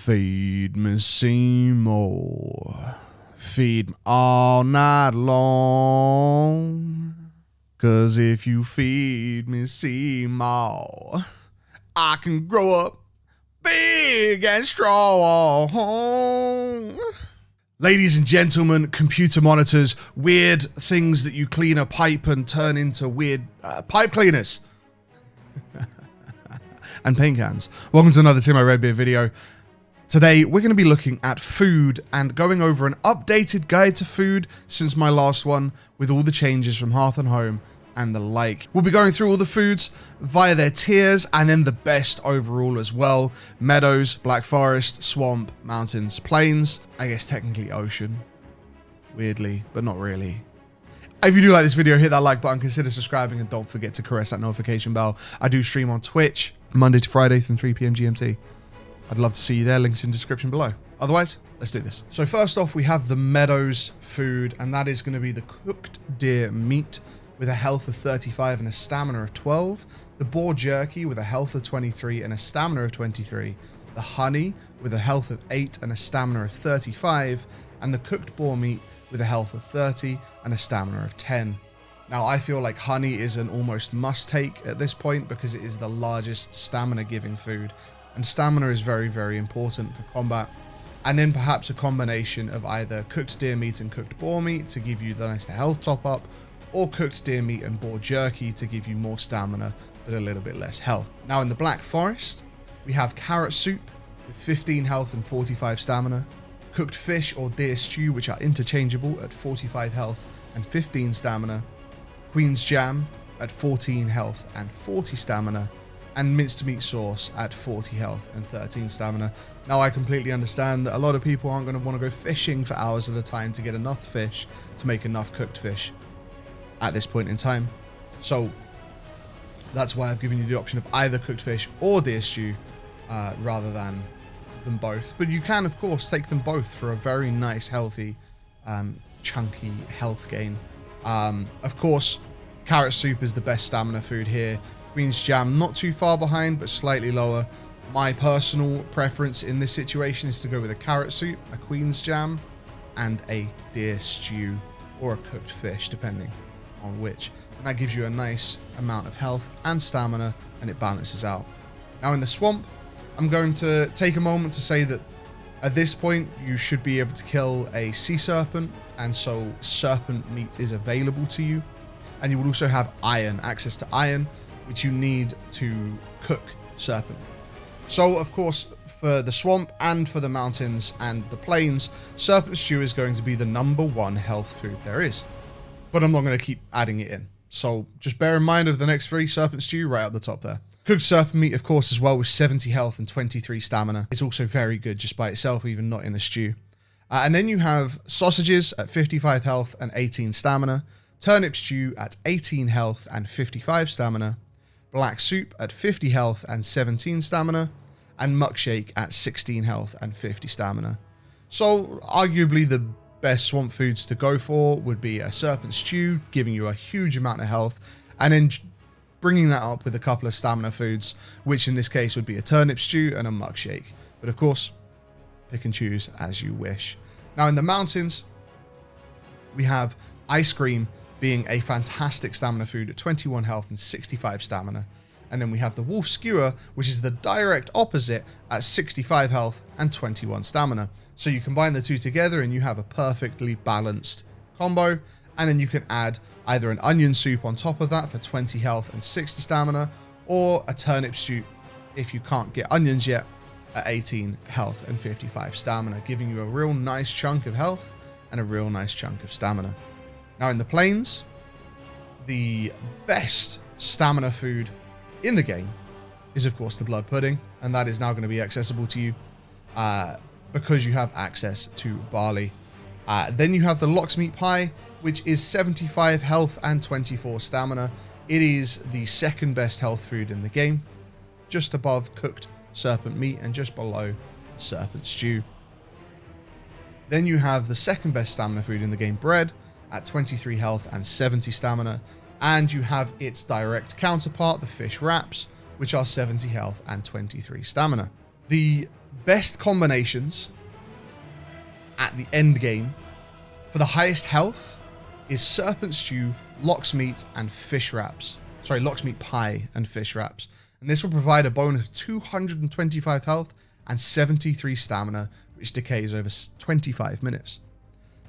Feed me Seymour. Feed me all night long. 'Cause if you feed me Seymour, I can grow up big and strong. Ladies and gentlemen, computer monitors, weird things that you clean a pipe and turn into weird pipe cleaners. And paint cans. Welcome to another Timoredbeard video. Today, we're going to be looking at food and going over an updated guide to food since my last one with all the changes from Hearth and Home and the like. We'll be going through all the foods via their tiers and then the best overall as well. Meadows, Black Forest, Swamp, Mountains, Plains, I guess technically Ocean. Weirdly, but not really. If you do like this video, hit that like button, consider subscribing, and don't forget to caress that notification bell. I do stream on Twitch, Monday to Friday from 3 PM GMT. I'd love to see you there, links in the description below. Otherwise, let's do this. So first off, we have the Meadows food, and that is going to be the cooked deer meat with a health of 35 and a stamina of 12. The boar jerky with a health of 23 and a stamina of 23. The honey with a health of 8 and a stamina of 35. And the cooked boar meat with a health of 30 and a stamina of 10. Now, I feel like honey is an almost must-take at this point because it is the largest stamina-giving food. And stamina is very, very important for combat. And then perhaps a combination of either cooked deer meat and cooked boar meat to give you the nice health top-up, or cooked deer meat and boar jerky to give you more stamina but a little bit less health. Now, in the Black Forest, we have carrot soup with 15 health and 45 stamina. Cooked fish or deer stew, which are interchangeable, at 45 health and 15 stamina. Queen's jam at 14 health and 40 stamina. And minced meat sauce at 40 health and 13 stamina. Now, I completely understand that a lot of people aren't going to want to go fishing for hours at a time to get enough fish to make enough cooked fish at this point in time. So that's why I've given you the option of either cooked fish or deer stew rather than them both. But you can, of course, take them both for a very nice, healthy, chunky health gain. Of course, carrot soup is the best stamina food here. Queen's jam not too far behind, but slightly lower. My personal preference in this situation is to go with a carrot soup, a queen's jam, and a deer stew or a cooked fish, depending on which. And that gives you a nice amount of health and stamina, and it balances out. Now, in the swamp, I'm going to take a moment to say that at this point, you should be able to kill a sea serpent, and so serpent meat is available to you. And you will also have iron, access to iron, which you need to cook serpent. So, of course, for the swamp and for the mountains and the plains, serpent stew is going to be the #1 health food there is. But I'm not going to keep adding it in. So just bear in mind of the next 3, serpent stew right at the top there. Cooked serpent meat, of course, as well, with 70 health and 23 stamina. It's also very good just by itself, even not in a stew. And then you have sausages at 55 health and 18 stamina. Turnip stew at 18 health and 55 stamina. Black soup at 50 health and 17 stamina. And muck shake at 16 health and 50 stamina. So arguably the best swamp foods to go for would be a serpent stew, giving you a huge amount of health, and then bringing that up with a couple of stamina foods, which in this case would be a turnip stew and a muck shake. But of course, pick and choose as you wish. Now, in the mountains, we have ice cream being a fantastic stamina food at 21 health and 65 stamina. And then we have the wolf skewer, which is the direct opposite at 65 health and 21 stamina. So you combine the two together and you have a perfectly balanced combo. And then you can add either an onion soup on top of that for 20 health and 60 stamina, or a turnip soup if you can't get onions yet at 18 health and 55 stamina, giving you a real nice chunk of health and a real nice chunk of stamina. Now, in the plains, the best stamina food in the game is, of course, the blood pudding, and that is now going to be accessible to you because you have access to barley. Then you have the lox meat pie, which is 75 health and 24 stamina. It is the second best health food in the game, just above cooked serpent meat and just below serpent stew. Then you have the second best stamina food in the game, bread, at 23 health and 70 stamina. And you have its direct counterpart, the fish wraps, which are 70 health and 23 stamina. The best combinations at the end game for the highest health is serpent stew, lox meat, and fish wraps. Sorry, lox meat pie and fish wraps. And this will provide a bonus of 225 health and 73 stamina, which decays over 25 minutes.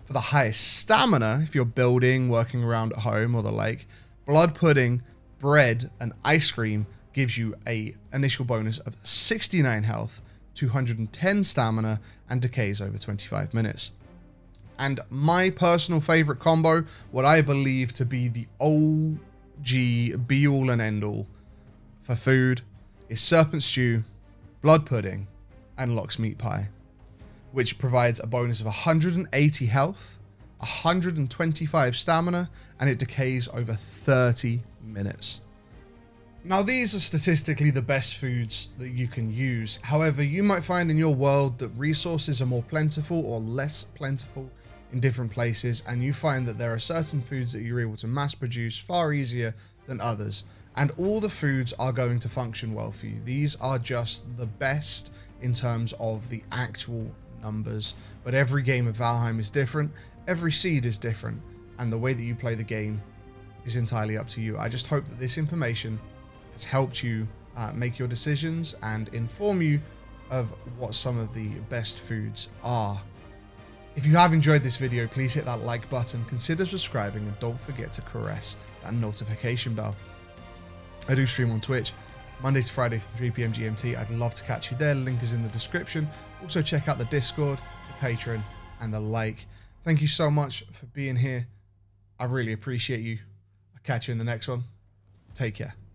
For the highest stamina, if you're building, working around at home or the like, blood pudding, bread, and ice cream gives you a initial bonus of 69 health, 210 stamina, and decays over 25 minutes. And my personal favorite combo, what I believe to be the OG be-all and end-all for food, is serpent stew, blood pudding, and lox meat pie, which provides a bonus of 180 health, 125 stamina, and it decays over 30 minutes. Now, these are statistically the best foods that you can use. However, you might find in your world that resources are more plentiful or less plentiful in different places, and you find that there are certain foods that you're able to mass produce far easier than others. And all the foods are going to function well for you. These are just the best in terms of the actual numbers. But every game of Valheim is different. Every seed is different. And the way that you play the game is entirely up to you. I just hope that this information has helped you make your decisions and inform you of what some of the best foods are. If you have enjoyed this video, please hit that like button, consider subscribing, and don't forget to caress that notification bell. I do stream on Twitch, Mondays to Fridays from 3 PM GMT. I'd love to catch you there. The link is in the description. Also check out the Discord, the Patreon, and the like. Thank you so much for being here. I really appreciate you. I'll catch you in the next one. Take care.